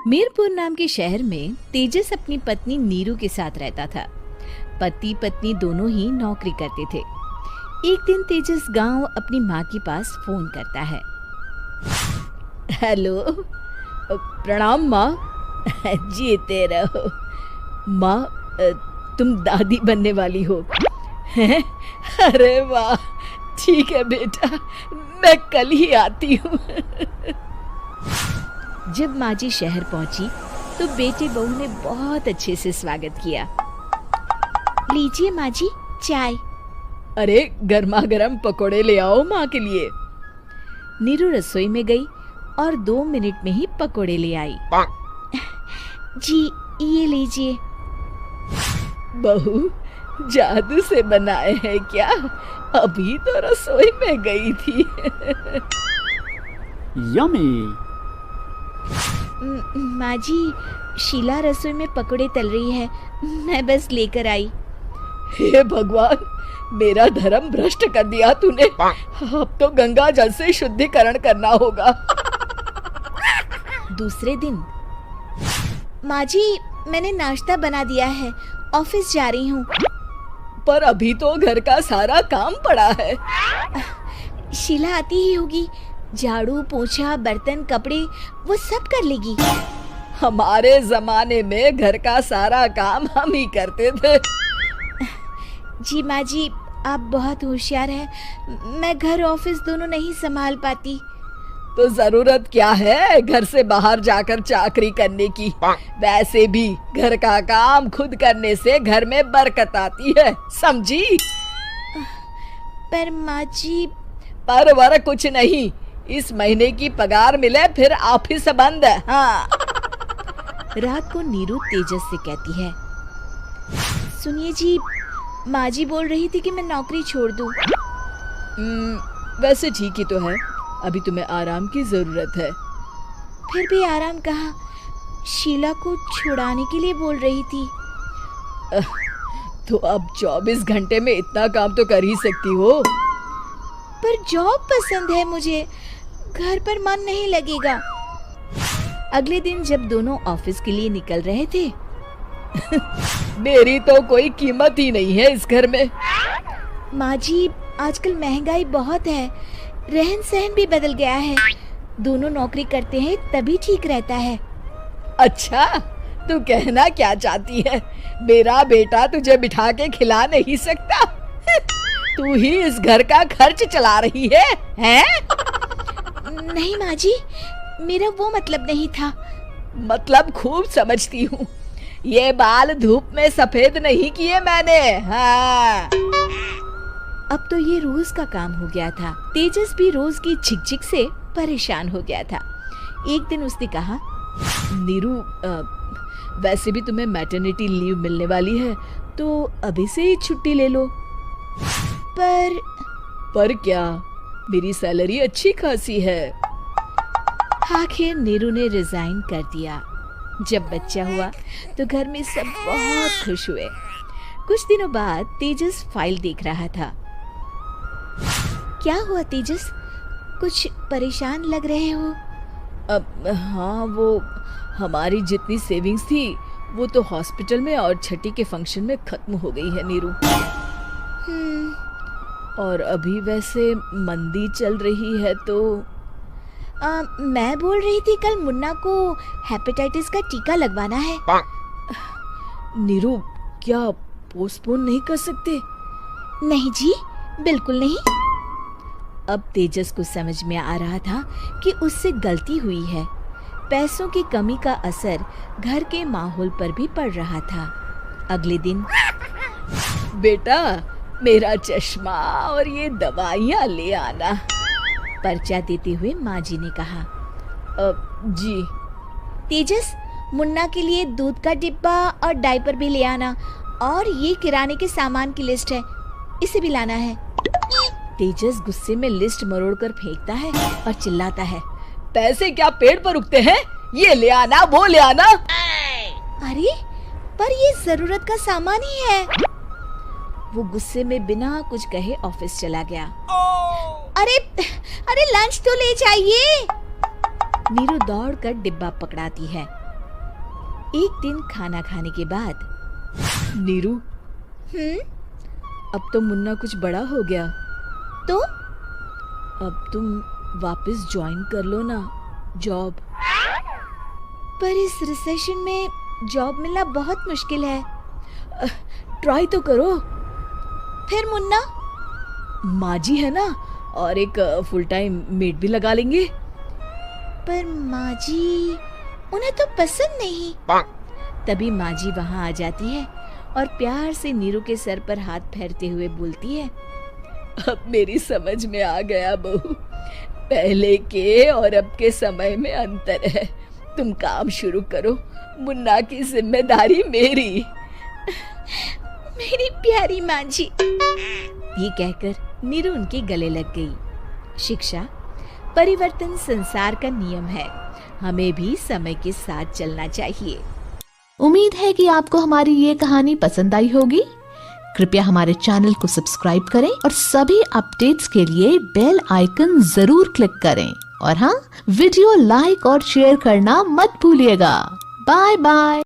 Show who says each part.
Speaker 1: मीरपुर नाम के शहर में तेजस अपनी पत्नी नीरू के साथ रहता था। पति पत्नी दोनों ही नौकरी करते थे। एक दिन तेजस गांव अपनी माँ के पास फोन करता है। हेलो, प्रणाम माँ। जीते रहो माँ, तुम दादी बनने वाली हो हैं? अरे वाह, ठीक है बेटा, मैं कल ही आती हूँ। जब माँ जी शहर पहुंची तो बेटे बहू ने बहुत अच्छे से स्वागत किया। लीजिए माँ जी चाय। अरे गर्मा गर्म पकोड़े ले आओ माँ के लिए। नीरू रसोई में गई और 2 मिनट में ही पकोड़े ले आई। जी ये लीजिए। बहू जादू से बनाए हैं क्या? अभी तो रसोई में गई थी।
Speaker 2: यम्मी।
Speaker 1: माँ जी, शीला रसोई में पकोड़े तल रही है, मैं बस लेकर आई। हे भगवान, मेरा धर्म भ्रष्ट कर दिया तूने। अब तो गंगा जल से शुद्धिकरण करना होगा। दूसरे दिन, माँ जी मैंने नाश्ता बना दिया है, ऑफिस जा रही हूँ। पर अभी तो घर का सारा काम पड़ा है। शीला आती ही होगी, झाड़ू पोछा बर्तन कपड़े वो सब कर लेगी। हमारे जमाने में घर का सारा काम हम ही करते थे। जी माँ जी, आप बहुत होशियार हैं, मैं घर ऑफिस दोनों नहीं संभाल पाती। तो जरूरत क्या है घर से बाहर जाकर चाकरी करने की? वैसे भी घर का काम खुद करने से घर में बरकत आती है, समझी? पर माँ जी। पर वर कुछ नहीं, इस महीने की पगार मिले फिर ऑफिस बंद है। हाँ। रात को नीरू तेजस से कहती है, सुनिए जी, माँ जी बोल रही थी कि मैं नौकरी छोड़ दूं। वैसे ठीक ही तो है, अभी तुम्हें आराम की जरूरत है। फिर भी आराम कहाँ, शीला को छुड़ाने के लिए बोल रही थी। तो अब 24 घंटे में इतना काम तो कर ही सकती हो। पर जॉब पसंद है मुझे, घर पर मन नहीं लगेगा। अगले दिन जब दोनों ऑफिस के लिए निकल रहे थे, मेरी तो कोई कीमत ही नहीं है इस घर में। माँ जी, आजकल महंगाई बहुत है, रहन सहन भी बदल गया है, दोनों नौकरी करते हैं तभी ठीक रहता है। अच्छा, तू कहना क्या चाहती है? मेरा बेटा तुझे बिठा के खिला नहीं सकता? तू ही इस घर का खर्च चला रही है, हैं? नहीं माँ जी, मेरा वो मतलब नहीं था। मतलब खूब समझती हूँ, ये बाल धूप में सफेद नहीं किए मैंने। हाँ। अब तो ये रोज का काम हो गया था। तेजस भी रोज की झिकझिक से परेशान हो गया था। एक दिन उसने कहा, नीरू, वैसे भी तुम्हें मैटरनिटी लीव मिलने वाली है, तो अभी से ही छुट्टी ले लो। पर क्या, मेरी सैलरी अच्छी खासी है। आखिर नीरू ने रिजाइन कर दिया। जब बच्चा हुआ तो घर में सब बहुत खुश हुए। कुछ दिनों बाद तेजस फाइल देख रहा था। क्या हुआ तेजस, कुछ परेशान लग रहे हो? अब हाँ, वो हमारी जितनी सेविंग्स थी वो तो हॉस्पिटल में और छठी के फंक्शन में खत्म हो गई है नीरू। और अभी वैसे मंदी चल रही है तो मैं बोल रही थी कल मुन्ना को हेपेटाइटिस का टीका लगवाना है। नीरू, क्या पोस्टपोन नहीं कर सकते? नहीं जी, बिल्कुल नहीं। अब तेजस को समझ में आ रहा था कि उससे गलती हुई है। पैसों की कमी का असर घर के माहौल पर भी पड़ रहा था। अगले दिन, बेटा मेरा चश्मा और ये दवाइयाँ ले आना, पर्चा देते हुए माँ जी ने कहा। जी। तेजस, मुन्ना के लिए दूध का डिब्बा और डायपर भी ले आना, और ये किराने के सामान की लिस्ट है, इसे भी लाना है। तेजस गुस्से में लिस्ट मरोड़कर फेंकता है और चिल्लाता है, पैसे क्या पेड़ पर उगते हैं? ये ले आना, वो ले आना। अरे पर ये जरूरत का सामान ही है। वो गुस्से में बिना कुछ कहे ऑफिस चला गया। अरे लंच तो ले जाइए। नीरू दौड़कर डिब्बा पकड़ाती है एक दिन खाना खाने के बाद, नीरू, अब तो मुन्ना कुछ बड़ा हो गया, तो अब तुम वापस ज्वाइन कर लो ना जॉब। पर इस रिसेशन में जॉब मिलना बहुत मुश्किल है। ट्राई तो करो। फिर मुन्ना? माँ जी है ना, और एक फुल टाइम मेड भी लगा लेंगे। पर माँ जी, उन्हें तो पसंद नहीं। तभी माँ जी वहाँ आ जाती है और प्यार से नीरू के सर पर हाथ फेरते हुए बोलती है, अब मेरी समझ में आ गया बहू, पहले के और अब के समय में अंतर है। तुम काम शुरू करो, मुन्ना की जिम्मेदारी मेरी। मेरी प्यारी माँ जी। ये कहकर नीरू उनके गले लग गई। शिक्षा, परिवर्तन संसार का नियम है, हमें भी समय के साथ चलना चाहिए।
Speaker 2: उम्मीद है कि आपको हमारी ये कहानी पसंद आई होगी। कृपया हमारे चैनल को सब्सक्राइब करें और सभी अपडेट्स के लिए बेल आइकन जरूर क्लिक करें। और हाँ, वीडियो लाइक और शेयर करना मत भूलिएगा। Bye bye.